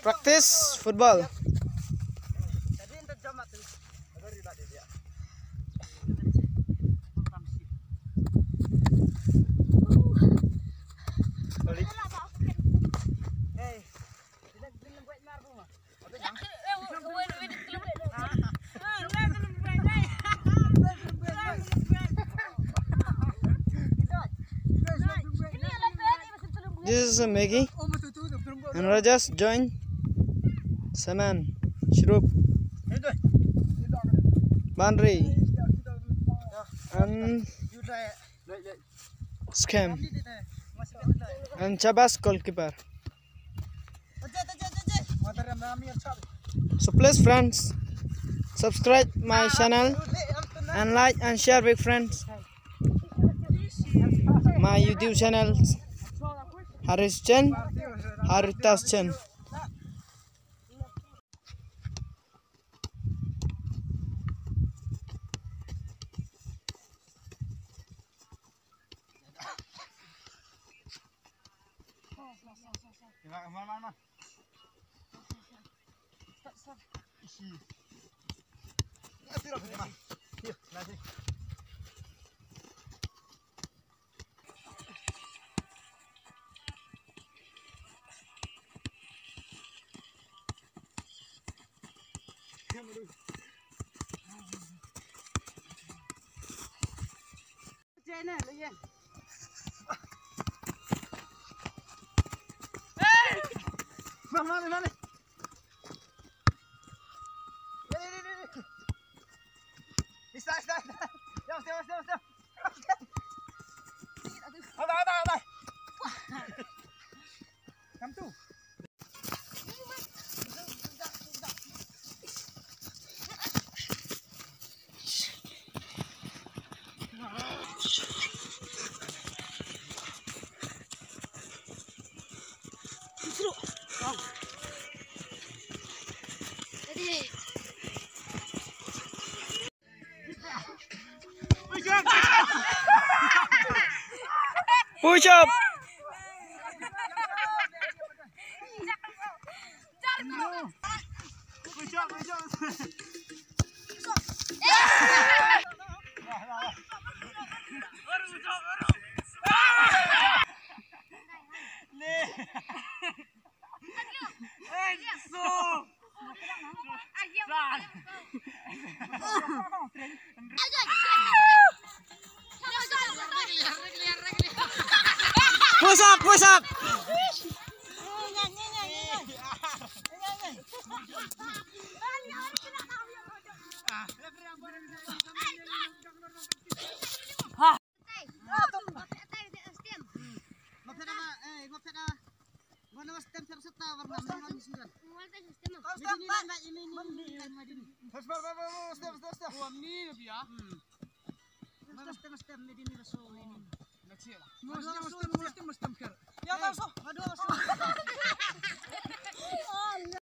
Practice football. This is Maggie and Rajas join Saman, Shrup, Bandri and Scam and Chabas goalkeeper. So please friends, subscribe my channel and like and share with friends my YouTube channel Haris Chen, Haritas Chen. Push up. Push up, push up.